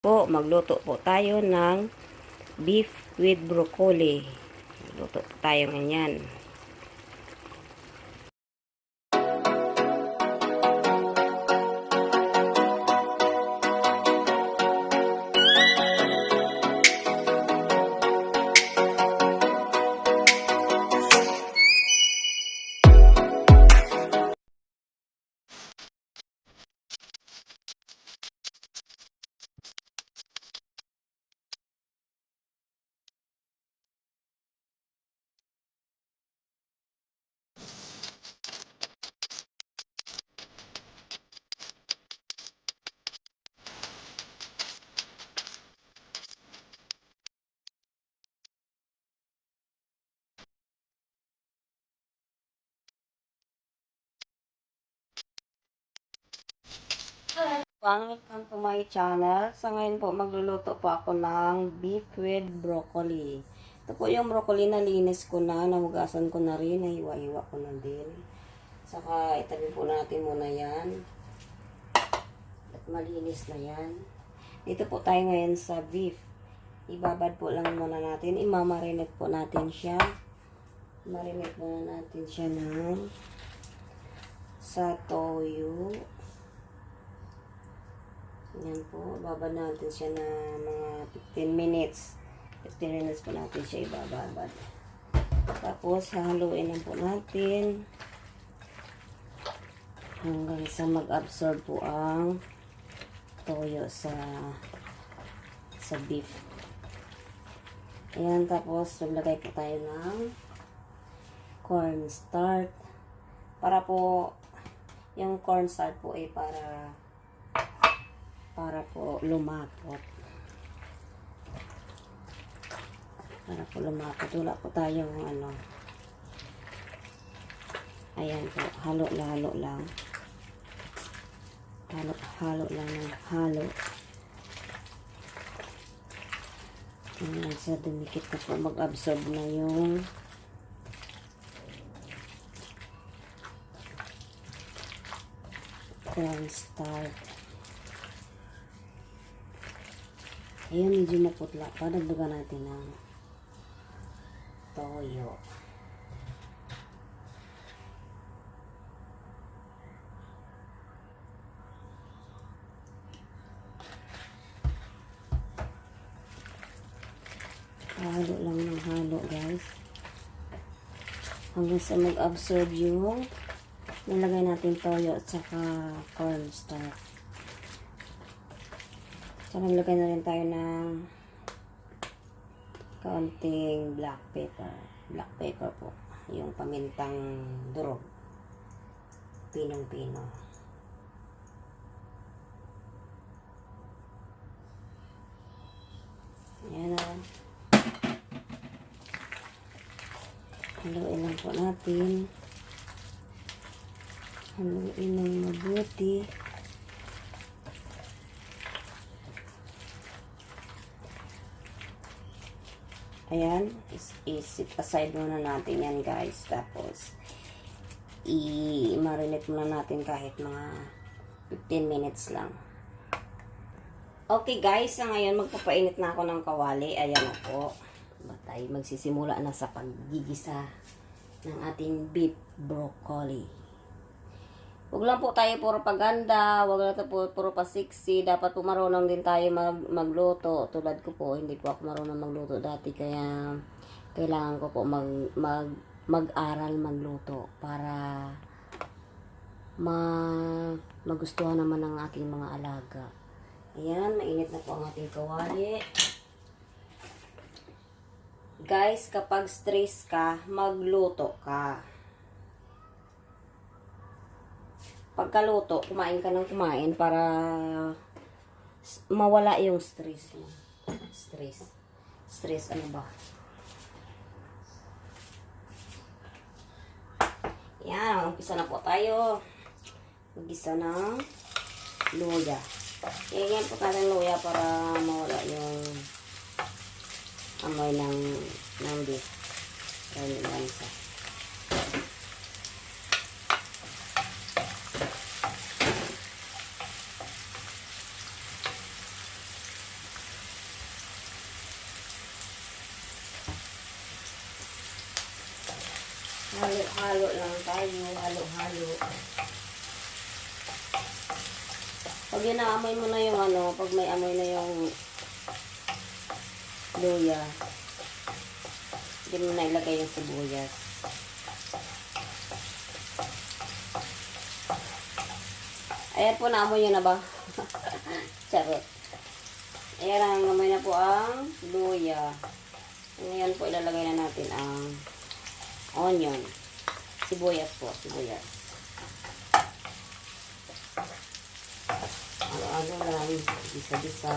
po, magluto po tayo ng beef with broccoli. Magluto po tayo ganyan. Welcome to my channel. Sa ngayon po, magluluto po ako ng beef with broccoli. Ito po yung broccoli na linis ko na, nahugasan ko na rin, nahiwa-hiwa ko na din. Saka itabi po natin muna yan. At malinis na yan. Dito po tayo ngayon sa beef. Ibabad po lang muna natin. Imamarinate po natin siya. Marinate muna natin siya ng sa toyo. Yan po, babad natin siya na mga 15 minutes. 15 minutes po natin siya ibababad. Tapos, haluin lang po natin hanggang sa mag-absorb po ang toyo sa beef. Ayan, tapos, maglagay po tayo ng cornstarch. Para po, yung cornstarch po ay para po lumakot. Para po lumakot. Wala po tayong ano. Ayan po. Halo lang. Halo lang ng halo. Ayan, sa dumikit na po. Mag-absorb na yung cornstarch. Ayan, medyo maputla pa. Dagdagan natin ng toyo. Halo lang ng halo, guys. Hanggang sa mag-absorb yung nilagay natin toyo at saka cornstarch. So, maglagay na rin tayo ng kaunting black pepper. Black pepper po. Yung pamintang durog. Pinong-pino. Ayan o. Haluin lang po natin. Haluin ng mabuti. Ayan, isip aside muna natin yan, guys. Tapos, i-marinate muna natin kahit mga 15 minutes lang. Okay, guys. Sa ngayon, magpapainit na ako ng kawali. Ayan na po. Tayo magsisimula na sa paggigisa ng ating beef broccoli. Huwag lang po tayo puro paganda, huwag lang po puro pasiksi. Dapat po marunong din tayo magluto. Tulad ko po, hindi po ako marunong magluto dati. Kaya kailangan ko po mag-aral magluto para magustuhan naman ng aking mga alaga. Ayan, mainit na po ang ating kawali. Guys, kapag stress ka, magluto ka. Pagkaluto, kumain ka ng kumain para mawala yung stress mo. Stress ano ba? Yan, umpisa na po tayo. Mag-isa ng luya. Yan po tayo ng luya para mawala yung amoy ng beef. Ayan yung lansa. Halo-halo lang tayo. Halo-halo. Pag inaamoy mo na yung ano, pag may amoy na yung luya, hindi mo na ilagay yung sibuyas. Ayan po, naamoy nyo na ba? Charot. Ayan, ang amoy na po ang luya. Ngayon po, ilalagay na natin ang onion. Sibuyas po, sibuyas. Ano lang, bisa-bisa.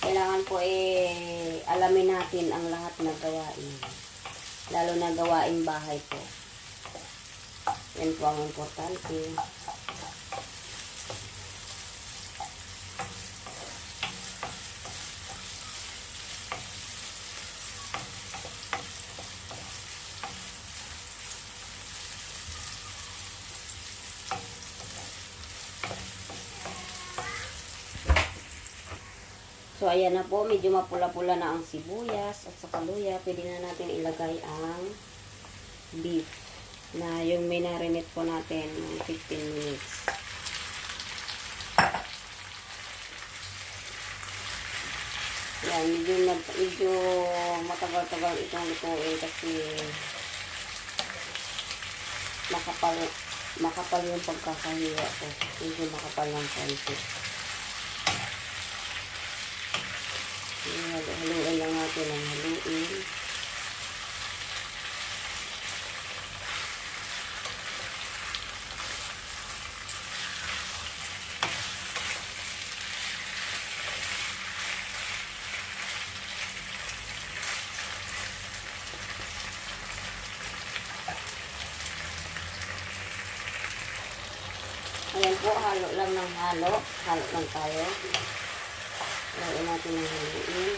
Kailangan po alamin natin ang lahat ng gawain. Lalo na gawain bahay po. Yan po ang importante. So, ayan na po. Medyo mapula-pula na ang sibuyas at saka luya. Pwede na natin ilagay ang beef na yung minarinate po natin ng 15 minutes. Yan, medyo matagal-tagal itong lutuin kasi makapal yung pagkakahiwa ko. Medyo makapal ng konti. Haluin lang natin ang haluin. Ayan po, halo lang ng halo. Halo lang tayo. Haluin natin ang haluin.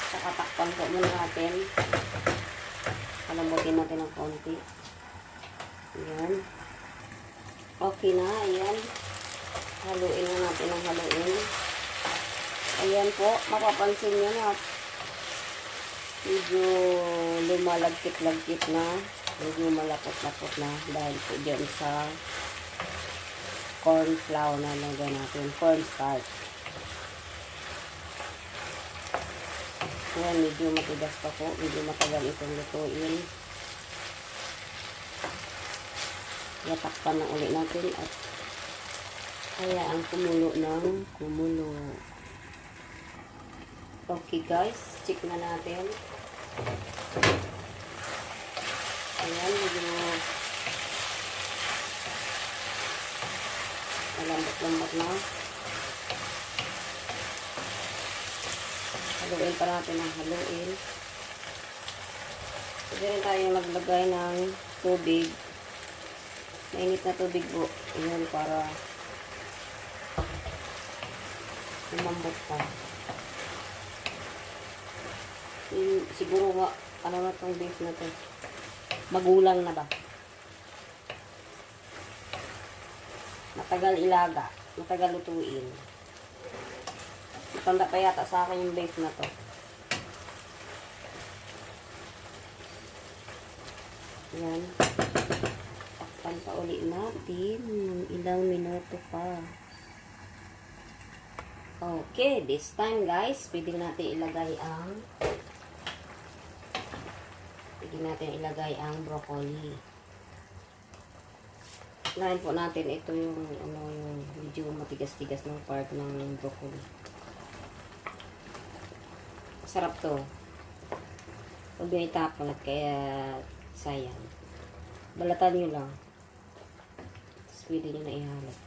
Saka takpan po muna natin. Palambutin natin ng konti. Ayan. Okay na, ayan. Haluin na natin ang haluin. Ayan po, mapapansin nyo na medyo lumalagkit-lagkit na. Medyo malapot-lapot na dahil po dyan sa corn flour na lagyan natin. Corn starch. Ayan, medyo matigas pa po. Medyo matagal itong lutuin. Yatakpan na ulit natin at hayaan kumulo ng kumulo. Okay guys, check na natin. Ayan, medyo malambot-lambot na. Haluin pa natin ang haluin. Pwede rin tayong maglagay ng tubig. Mainit na tubig po. Ayan, para lumambot pa. Siguro nga, ano na itong beef na ito? Magulang na ba? Matagal ilaga. Matagal lutuin. Matanda pa yata sa akin yung beef na to. Ayan. Takpan pa ulit natin. Ilang minuto pa. Okay, this time guys, pwede natin ilagay ang broccoli. Lahat po natin ito yung yung medyo matigas-tigas ng part ng broccoli. Sarap to. Huwag nyo itapon at kaya sayang. Balatan nyo lang. Tapos pwede nyo na ihalot.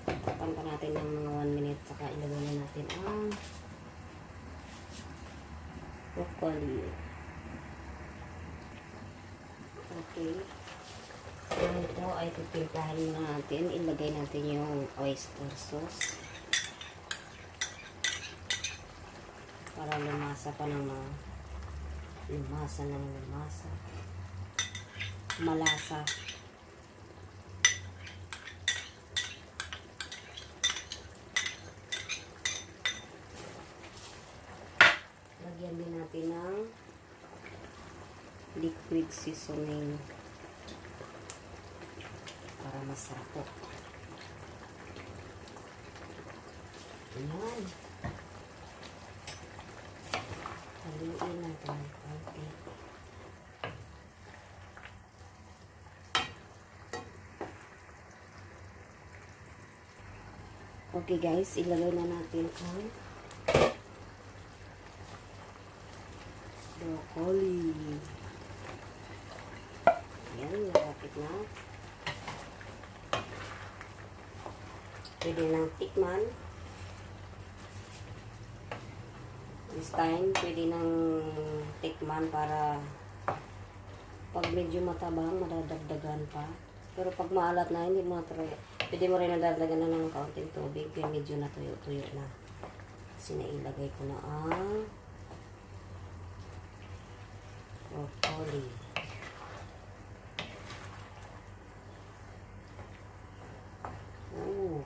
Takpan pa natin ng mga 1 minute saka ilagay na natin ang broccoli. Okay. So, ito ay pipimplahin na natin. Ilagay natin yung oyster sauce. Para lumasa pa ng lumasa. malasa. Lagyan din natin ng liquid seasoning para masarap po. Ayan. Haluin natin ng konti. Okay guys, ilagay na natin ang broccoli. Ayan, malapit na. Pwede nang tikman. This time, pwede nang tikman para pag medyo matabang, madadagdagan pa. Pero pag maalat na, hindi mo try. Pwede mo rin nadagdagan na ng kaunting tubig. Kaya medyo natuyo-tuyo na. Kasi nailagay ko na ang broccoli. Oh.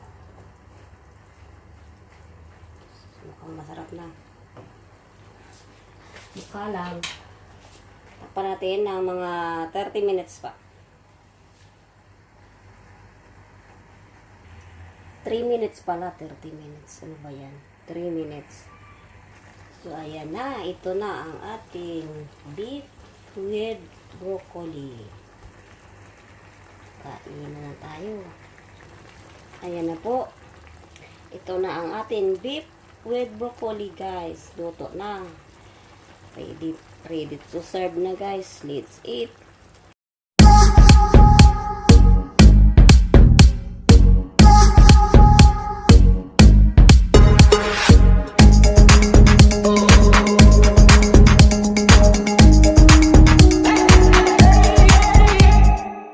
Mukhang masarap na. Mukha lang. Takpan natin ng mga 30 minutes pa. 3 minutes pala, 30 minutes. Ano ba yan? 3 minutes. So, ayan na. Ito na ang ating beef with broccoli. Kain na tayo. Ayan na po. Ito na ang ating beef with broccoli, guys. Luto na. Ready to serve na, guys. Let's eat.